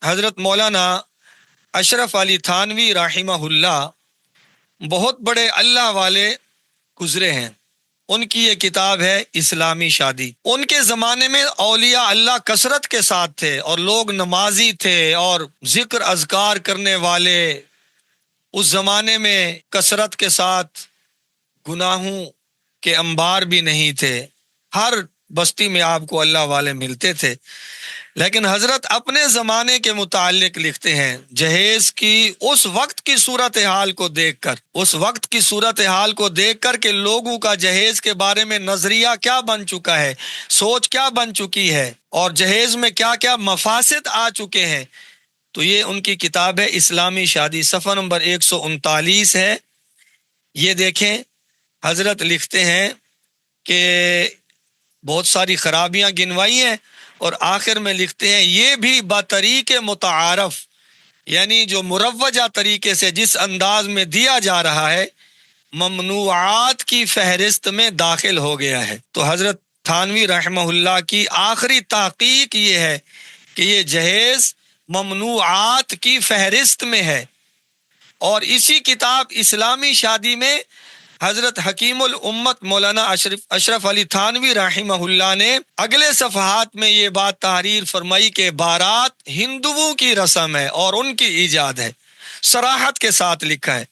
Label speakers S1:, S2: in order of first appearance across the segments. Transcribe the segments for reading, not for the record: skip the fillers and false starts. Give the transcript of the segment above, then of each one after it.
S1: حضرت مولانا اشرف علی تھانوی رحمہ اللہ بہت بڑے اللہ والے گزرے ہیں. ان کی یہ کتاب ہے اسلامی شادی. ان کے زمانے میں اولیاء اللہ کثرت کے ساتھ تھے اور لوگ نمازی تھے اور ذکر اذکار کرنے والے. اس زمانے میں کثرت کے ساتھ گناہوں کے انبار بھی نہیں تھے. ہر بستی میں آپ کو اللہ والے ملتے تھے. لیکن حضرت اپنے زمانے کے متعلق لکھتے ہیں جہیز کی اس وقت کی صورتحال کو دیکھ کر کہ لوگوں کا جہیز کے بارے میں نظریہ کیا بن چکا ہے، سوچ کیا بن چکی ہے، اور جہیز میں کیا کیا مفاسد آ چکے ہیں. تو یہ ان کی کتاب ہے اسلامی شادی، صفحہ نمبر 139 ہے. یہ دیکھیں حضرت لکھتے ہیں کہ بہت ساری خرابیاں گنوائی ہیں اور آخر میں لکھتے ہیں یہ بھی بطریق متعارف، یعنی جو مروجہ طریقے سے جس انداز میں دیا جا رہا ہے ممنوعات کی فہرست میں داخل ہو گیا ہے. تو حضرت تھانوی رحمہ اللہ کی آخری تحقیق یہ ہے کہ یہ جہیز ممنوعات کی فہرست میں ہے. اور اسی کتاب اسلامی شادی میں حضرت حکیم الامت مولانا اشرف علی تھانوی رحمہ اللہ نے اگلے صفحات میں یہ بات تحریر فرمائی کہ بارات ہندوؤں کی رسم ہے اور ان کی ایجاد ہے. صراحت کے ساتھ لکھا ہے.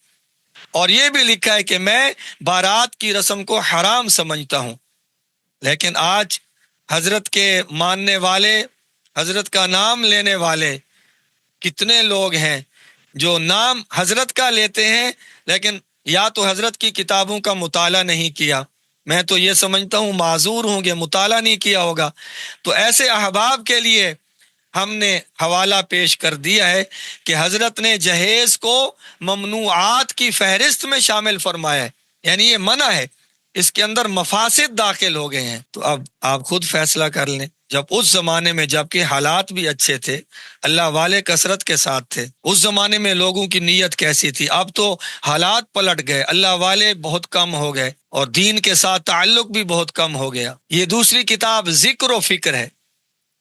S1: اور یہ بھی لکھا ہے کہ میں بارات کی رسم کو حرام سمجھتا ہوں. لیکن آج حضرت کے ماننے والے، حضرت کا نام لینے والے کتنے لوگ ہیں جو نام حضرت کا لیتے ہیں لیکن یا تو حضرت کی کتابوں کا مطالعہ نہیں کیا. میں تو یہ سمجھتا ہوں معذور ہوں گے، مطالعہ نہیں کیا ہوگا. تو ایسے احباب کے لیے ہم نے حوالہ پیش کر دیا ہے کہ حضرت نے جہیز کو ممنوعات کی فہرست میں شامل فرمایا ہے، یعنی یہ منع ہے، اس کے اندر مفاسد داخل ہو گئے ہیں. تو اب آپ خود فیصلہ کر لیں. جب اس زمانے میں جبکہ حالات بھی اچھے تھے، اللہ والے کثرت کے ساتھ تھے، اس زمانے میں لوگوں کی نیت کیسی تھی. اب تو حالات پلٹ گئے، اللہ والے بہت کم ہو گئے اور دین کے ساتھ تعلق بھی بہت کم ہو گیا. یہ دوسری کتاب ذکر و فکر ہے،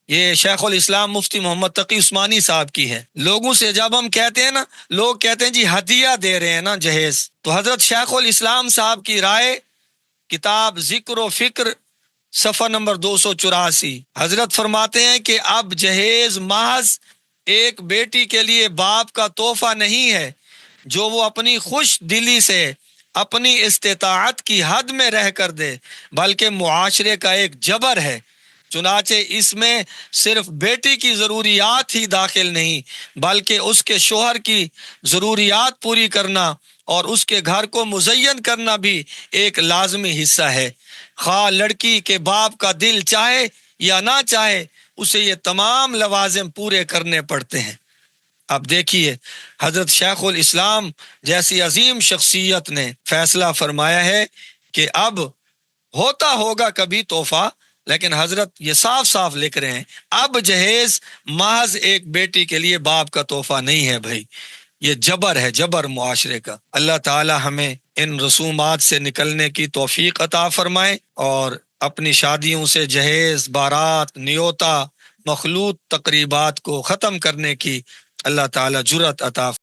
S1: یہ شیخ الاسلام مفتی محمد تقی عثمانی صاحب کی ہے. لوگوں سے جب ہم کہتے ہیں نا، لوگ کہتے ہیں جی ہدیہ دے رہے ہیں نا جہیز، تو حضرت شیخ الاسلام صاحب کی رائے کتاب ذکر و فکر صفحہ نمبر 284 حضرت فرماتے ہیں کہ اب جہیز محض ایک بیٹی کے لیے باپ کا تحفہ نہیں ہے جو وہ اپنی خوش دلی سے اپنی استطاعت کی حد میں رہ کر دے، بلکہ معاشرے کا ایک جبر ہے. چنانچہ اس میں صرف بیٹی کی ضروریات ہی داخل نہیں بلکہ اس کے شوہر کی ضروریات پوری کرنا اور اس کے گھر کو مزین کرنا بھی ایک لازمی حصہ ہے. خواہ لڑکی کے باپ کا دل چاہے یا نہ چاہے اسے یہ تمام لوازم پورے کرنے پڑتے ہیں. اب دیکھیے حضرت شیخ الاسلام جیسی عظیم شخصیت نے فیصلہ فرمایا ہے کہ اب ہوتا ہوگا کبھی تحفہ، لیکن حضرت یہ صاف صاف لکھ رہے ہیں اب جہیز محض ایک بیٹی کے لیے باپ کا تحفہ نہیں ہے. بھائی یہ جبر ہے، جبر معاشرے کا. اللہ تعالی ہمیں ان رسومات سے نکلنے کی توفیق عطا فرمائے اور اپنی شادیوں سے جہیز، بارات، نیوتا، مخلوط تقریبات کو ختم کرنے کی اللہ تعالی جرأت عطا